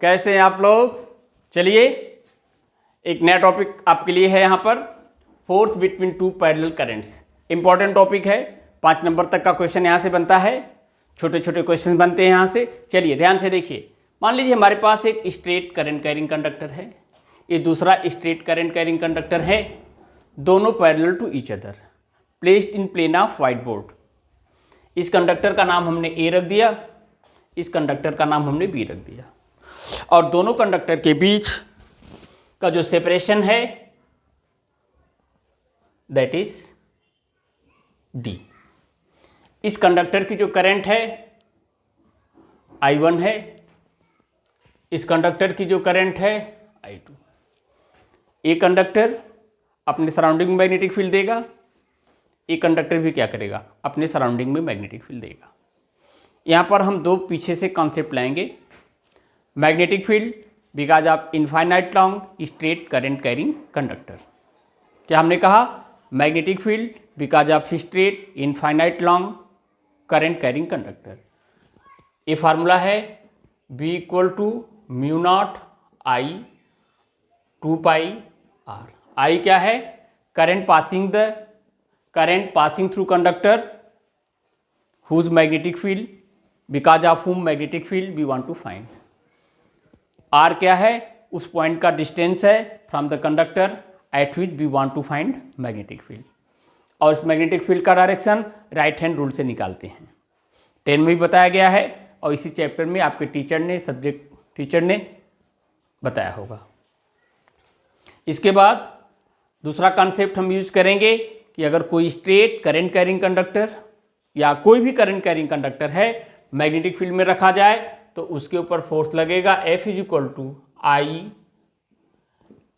कैसे हैं आप लोग? चलिए एक नया टॉपिक आपके लिए है यहाँ पर, force between two parallel currents. Important topic है, 5 नंबर तक का क्वेश्चन यहाँ से बनता है, छोटे छोटे क्वेश्चन बनते हैं यहाँ से। चलिए ध्यान से देखिए, मान लीजिए हमारे पास एक स्ट्रेट करंट कैरिंग कंडक्टर है, ये दूसरा स्ट्रेट करंट कैरिंग कंडक्टर है, दोनों parallel to each other, placed in plane of white board. इस कंडक्टर का नाम हमने ए रख दिया, इस कंडक्टर का नाम हमने बी रख दिया, और दोनों कंडक्टर के बीच का जो सेपरेशन है दैट इज डी। इस कंडक्टर की जो करंट है I1 है, इस कंडक्टर की जो करंट है I2। ये कंडक्टर अपने सराउंडिंग में मैग्नेटिक फील्ड देगा, ये कंडक्टर भी क्या करेगा, अपने सराउंडिंग में मैग्नेटिक फील्ड देगा। यहाँ पर हम दो पीछे से कॉन्सेप्ट लाएंगे। Magnetic field because of infinite long straight current carrying conductor. क्या हमने कहा? Magnetic field because of straight infinite long current carrying conductor. ये फार्मूला है B equal to mu naught I 2 pi R। I क्या है? Current passing through conductor whose magnetic field because of whom magnetic field we want to find। R क्या है? उस point का distance है from the conductor at which we want to find magnetic field, और इस magnetic field का direction right hand rule से निकालते हैं। 10 में भी बताया गया है, और इसी चैप्टर में आपके सब्जेक्ट टीचर ने बताया होगा। इसके बाद दूसरा कॉन्सेप्ट हम यूज करेंगे कि अगर कोई स्ट्रेट करंट कैरिंग कंडक्टर या कोई भी करंट कैरिंग कंडक्टर है मैग्नेटिक फील्ड में रखा जाए तो उसके ऊपर फोर्स लगेगा F is equal to I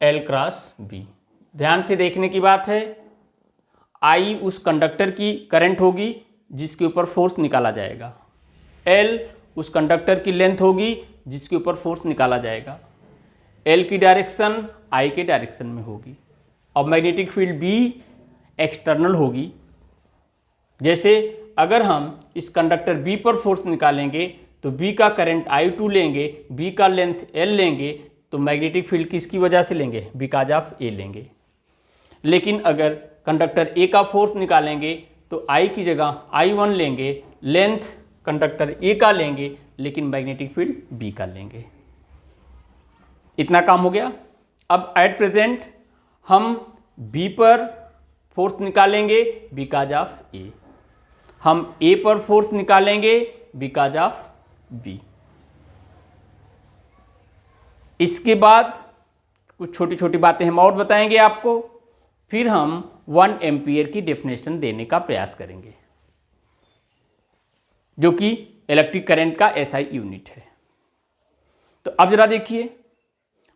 L cross B। ध्यान से देखने की बात है, I उस कंडक्टर की करंट होगी जिसके ऊपर फोर्स निकाला जाएगा, L उस कंडक्टर की लेंथ होगी जिसके ऊपर फोर्स निकाला जाएगा, L की डायरेक्शन I के डायरेक्शन में होगी, और मैग्नेटिक फील्ड B एक्सटर्नल होगी। जैसे अगर हम इस कंडक्टर B पर फोर्स निकालेंगे तो B का करंट I2 लेंगे, B का लेंथ L लेंगे, तो मैग्नेटिक फील्ड किसकी वजह से लेंगे? बिकॉज ऑफ A लेंगे। लेकिन अगर कंडक्टर A का फोर्स निकालेंगे तो I की जगह I1 लेंगे, लेंथ कंडक्टर A का लेंगे, लेकिन मैग्नेटिक फील्ड B का लेंगे। इतना काम हो गया। अब एट प्रेजेंट हम B पर फोर्स निकालेंगे बिकॉज ऑफ A, हम A पर फोर्स निकालेंगे बिकॉज ऑफ B। इसके बाद कुछ छोटी छोटी बातें हम और बताएंगे आपको, फिर हम 1 एम्पियर की डेफिनेशन देने का प्रयास करेंगे जो कि इलेक्ट्रिक करंट का SI यूनिट है। तो अब जरा देखिए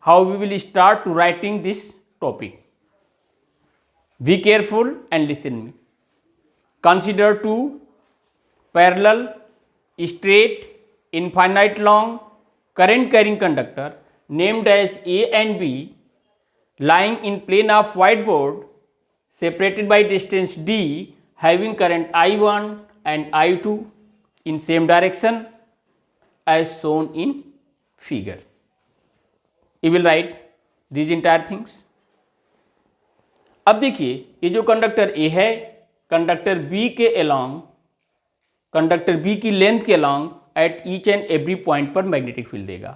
how we will start to writing this topic. Be careful and listen me. Consider 2 parallel straight infinite long current carrying conductor named as A and B lying in plane of whiteboard separated by distance D having current I1 and I2 in same direction as shown in figure। You will write these entire things। अब देखिए ये जो conductor A है, conductor B के along, conductor B की length के along at each and every point पर magnetic field देगा,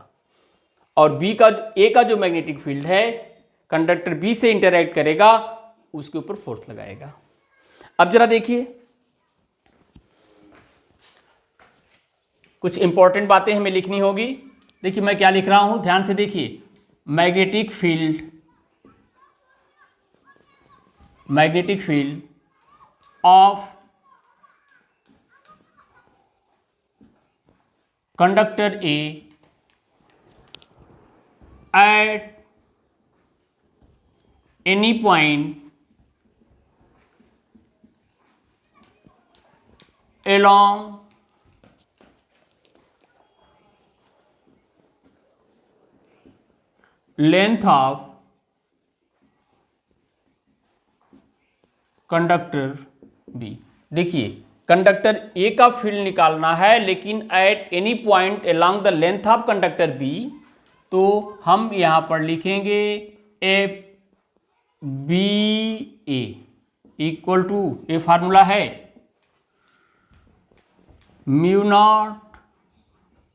और A का जो मैग्नेटिक फील्ड है कंडक्टर B से इंटरैक्ट करेगा, उसके ऊपर फोर्स लगाएगा। अब जरा देखिए कुछ इंपॉर्टेंट बातें हमें लिखनी होगी। देखिए मैं क्या लिख रहा हूं, ध्यान से देखिए। Magnetic field of conductor A at any point along length of conductor B। देखिए कंडक्टर ए का फील्ड निकालना है, लेकिन at any point along the length of conductor B तो हम यहाँ पर लिखेंगे F B A equal to, ये फार्मूला है mu naught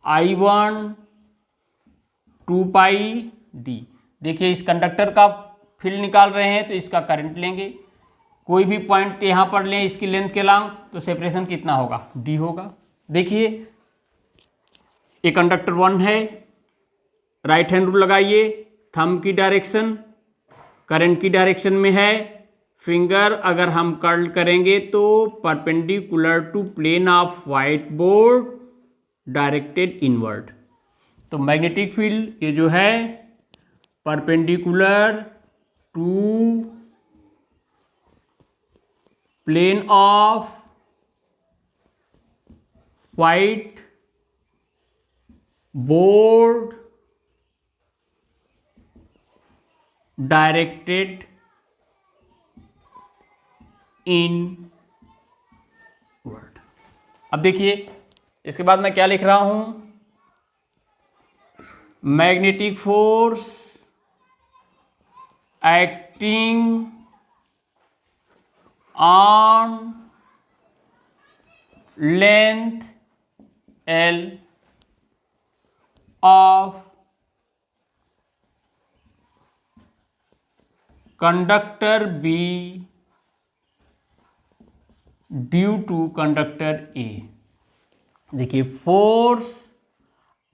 I1 2 pi D. देखिए इस कंडक्टर का फील्ड निकाल रहे हैं तो इसका करंट लेंगे, कोई भी पॉइंट यहाँ पर लें इसकी लेंथ के लॉन्ग, तो सेपरेशन कितना होगा, डी होगा। देखिए ये कंडक्टर 1 है, राइट हैंड रूल लगाइए, थंब की डायरेक्शन करंट की डायरेक्शन में है, फिंगर अगर हम कर्ल करेंगे तो perpendicular to plane of white board directed inward. तो मैग्नेटिक फील्ड ये जो है perpendicular to plane of white board directed inward. अब देखिए इसके बाद मैं क्या लिख रहा हूं, magnetic force acting on length L of conductor B due to conductor A। देखिए force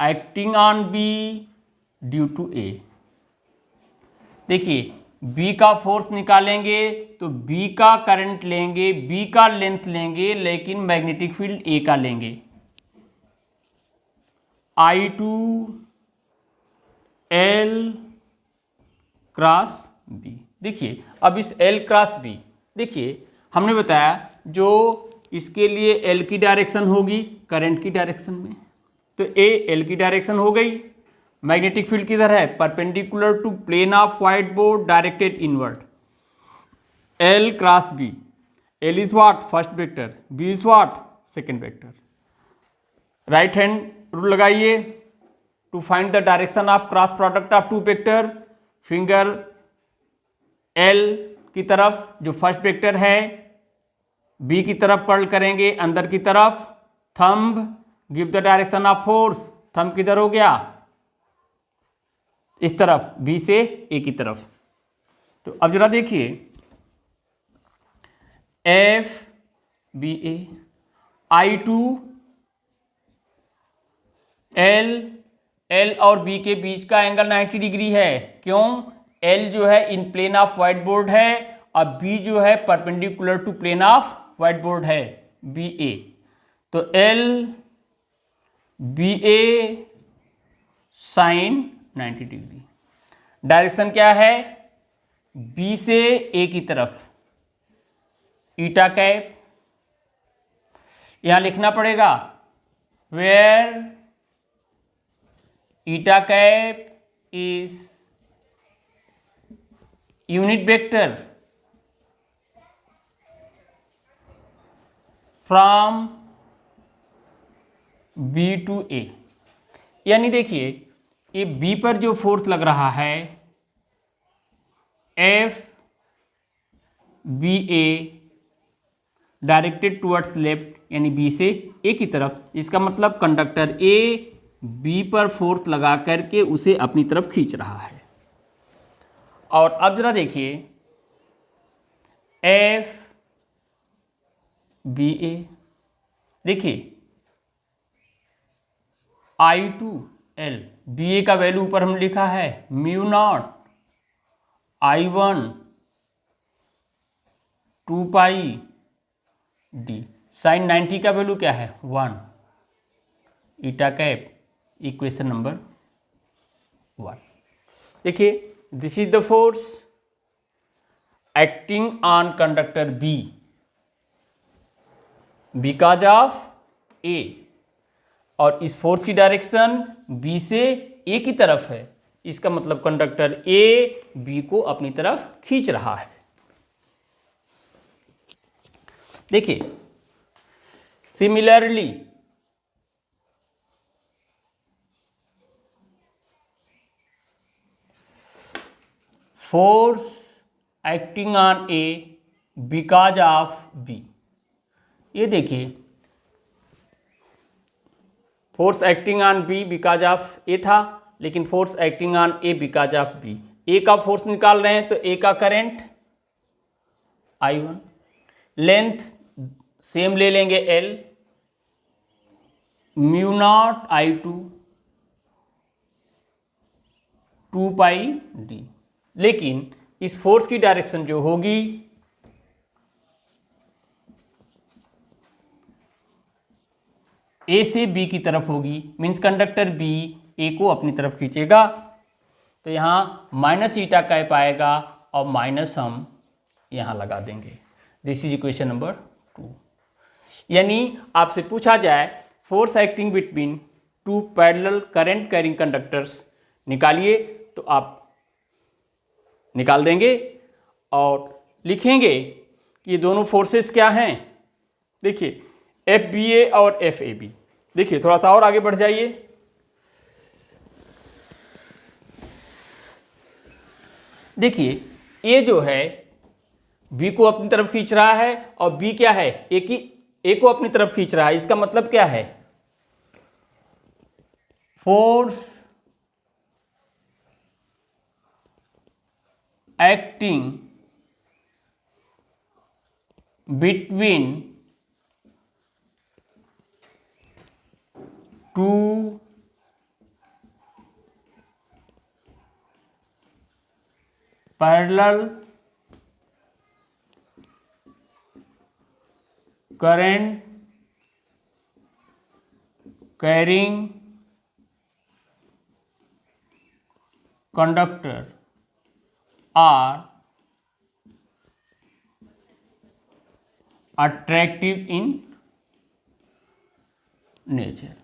acting on B due to A। देखिए B का फोर्स निकालेंगे तो B का करंट लेंगे, B का लेंथ लेंगे, लेकिन मैग्नेटिक फील्ड A का लेंगे, I2 L क्रॉस B। देखिए अब इस L क्रॉस B, देखिए हमने बताया जो इसके लिए L की डायरेक्शन होगी करंट की डायरेक्शन में, तो A L की डायरेक्शन हो गई। मैग्नेटिक फील्ड किधर है, perpendicular to plane of white board directed inward, L cross B। L is what, first vector, B is what, second vector. Right hand rule लगाइए, to find the direction of cross product of two vector, finger L की तरफ जो first vector है, B की तरफ curl करेंगे अंदर की तरफ, thumb give the direction of force, thumb किधर हो गया, इस तरफ, B से A की तरफ। तो अब जरा देखिए F B A, I2 L, L और B के बीच का एंगल 90 डिग्री है, क्यों, L जो है in plane of white board है और B जो है perpendicular to plane of white board है, बी ए। तो L B A sine 90 degree. Direction क्या है, B से A की तरफ, ईटा कैप, यहां लिखना पड़ेगा where eta cap is unit vector from B to A। यानी देखिए ये B पर जो फोर्स लग रहा है F B A directed towards left, यानी B से A की तरफ, इसका मतलब कंडक्टर A B पर फोर्स लगा करके उसे अपनी तरफ खींच रहा है। और अब जरा देखिए F बी ए, देखिए I2 L, बी ए का वैल्यू ऊपर हम लिखा है mu naught I1 2 pi D, sign 90 का वैल्यू क्या है 1, ईटा कैप इक्वेशन नंबर 1। देखिए this is the force acting on conductor B because of A, और इस फोर्स की डायरेक्शन B से A की तरफ है, इसका मतलब कंडक्टर A B को अपनी तरफ खींच रहा है। देखिए similarly force acting on A because of B. ये देखिए, force acting on B because of A था, लेकिन force acting on A because of B. A का फोर्स निकाल रहे हैं तो ए का करंट I1, लेंथ सेम ले लेंगे L, म्यू नॉट I2 2 पाई d। लेकिन इस फोर्स की डायरेक्शन जो होगी ए से बी की तरफ होगी, मीन्स कंडक्टर बी ए को अपनी तरफ खींचेगा। तो यहाँ माइनस ईटा कैप आएगा और माइनस हम यहाँ लगा देंगे। This is equation number 2। यानी आपसे पूछा जाए force acting between two parallel current carrying conductors निकालिए, तो आप निकाल देंगे और लिखेंगे कि ये दोनों फोर्सेस क्या हैं। देखिए FBA और FAB। देखिए थोड़ा सा और आगे बढ़ जाइए। देखिए ए जो है बी को अपनी तरफ खींच रहा है और बी क्या है, ए को अपनी तरफ खींच रहा है। इसका मतलब क्या है, force acting between two parallel current carrying conductor are attractive in nature.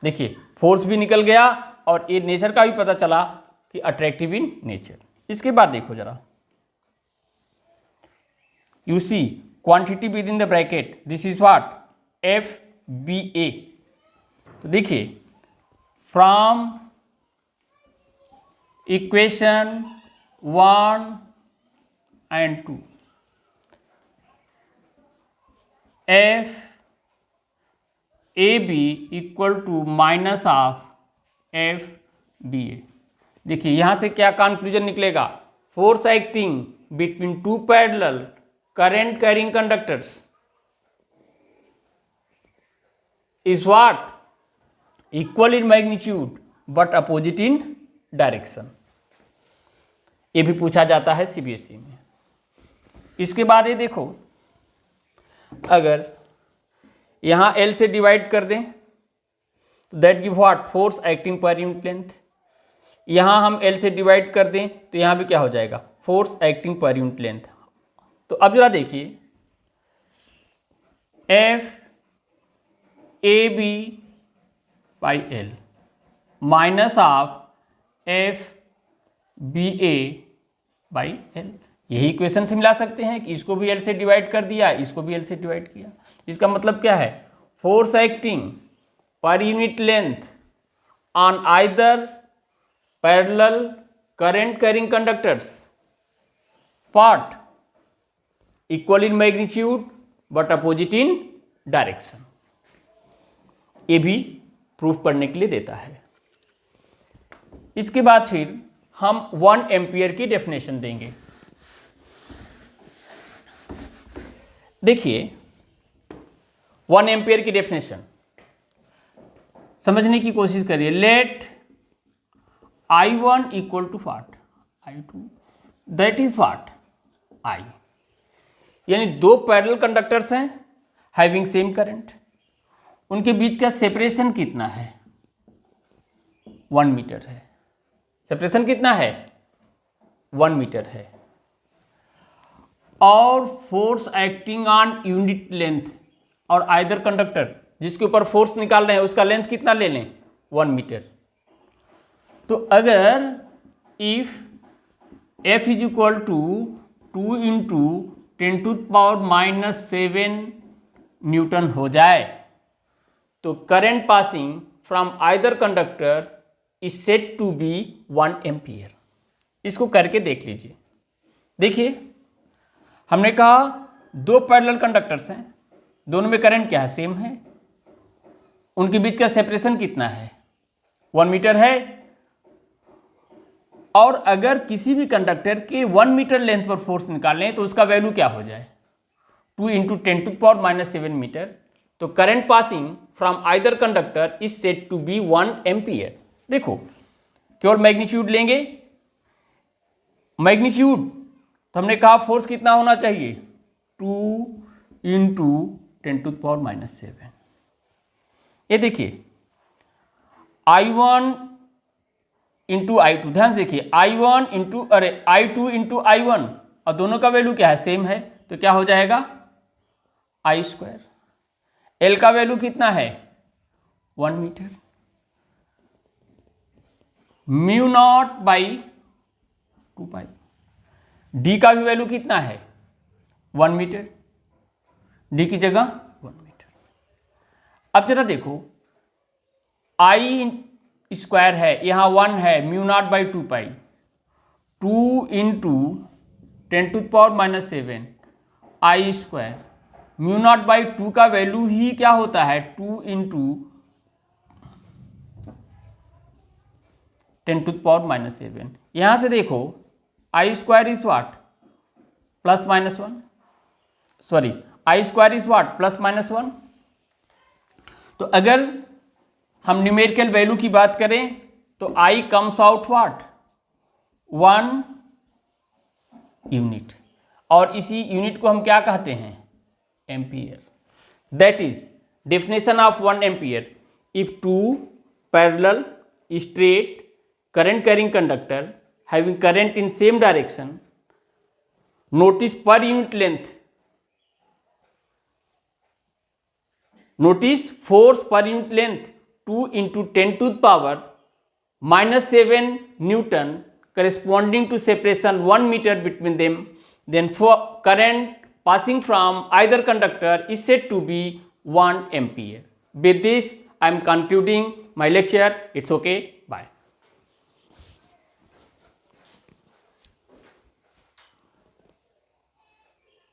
देखिए फोर्स भी निकल गया और ये नेचर का भी पता चला कि अट्रैक्टिव इन नेचर। इसके बाद देखो जरा, you see quantity within the bracket, this is what FBA। तो देखिए from equation 1 and 2 FAB equal to minus of FBA। देखिए यहां से क्या कंक्लूजन निकलेगा, force acting between two parallel current carrying conductors is what equal in magnitude but opposite in direction। ये भी पूछा जाता है CBSE में। इसके बाद ये देखो, अगर यहाँ L से डिवाइड कर दें तो that give what, force acting per unit length. यहाँ हम L से डिवाइड कर दें तो यहाँ भी क्या हो जाएगा, force acting per unit length. तो अब जरा देखिए FAB by L minus of FBA by L। यही इक्वेशन से मिला सकते हैं कि इसको भी L से डिवाइड कर दिया, इसको भी L से डिवाइड किया। इसका मतलब क्या है, force acting per unit length on either parallel current carrying conductors part equal in magnitude but opposite in direction. ये भी प्रूफ करने के लिए देता है। इसके बाद फिर हम 1 एम्पियर की डेफिनेशन देंगे। देखिए 1 एम्पियर की डेफिनेशन समझने की कोशिश करिए। Let I1 equal to what, I2, that is what I। यानी दो पैरेलल कंडक्टर्स हैं हैविंग सेम करंट, उनके बीच का सेपरेशन कितना है, 1 मीटर है। सेपरेशन कितना है, 1 मीटर है। और force acting on unit length और आइदर कंडक्टर जिसके ऊपर फोर्स निकाल रहे हैं उसका लेंथ कितना ले लें, 1 मीटर। तो अगर if F is equal to 2 into 10⁻⁻7 newton हो जाए तो current passing from either conductor is said to be 1 ampere. इसको करके देख लीजिए। देखिए हमने कहा दो पैरेलल कंडक्टर्स हैं, दोनों में करंट क्या है, सेम है, उनके बीच का सेपरेशन कितना है, 1 मीटर है। और अगर किसी भी कंडक्टर के 1 मीटर लेंथ पर फोर्स निकालें तो उसका वैल्यू क्या हो जाए, 2 × 10⁻⁻7 मीटर। तो current passing from either conductor is said to be 1 ampere. देखो केवल मैग्नीट्यूड लेंगे, मैग्नीट्यूड तो हमने कहा फोर्स कितना होना चाहिए, 2 × 10⁻⁻7। ये देखिए I1 × I2, ध्यान से देखिए I2 × I1 और दोनों का वैल्यू क्या है, सेम है, तो क्या हो जाएगा I²। L का वैल्यू कितना है, 1 मीटर। μ0/2π। D का भी वैल्यू कितना है, 1 मीटर, D की जगह 1 मीटर। अब जरा देखो I² है, यहाँ 1 है, μ0/2π, 2 × 10⁻⁻7 I²। μ0/2 का वैल्यू ही क्या होता है, 2 × 10⁻⁻7। यहां से देखो I² is what, +-1, sorry I² is what, +-1। तो अगर हम न्यूमेरिकल वैल्यू की बात करें तो I comes out what, 1 unit, और इसी यूनिट को हम क्या कहते हैं, ampere. That is definition of 1 ampere. If 2 parallel straight current carrying conductor having current in same direction, notice per unit length, notice force per unit length 2 × 10⁻⁻7 Newton corresponding to separation 1 meter between them, then for current passing from either conductor is said to be 1 ampere. With this I am concluding my lecture. It's okay. Bye.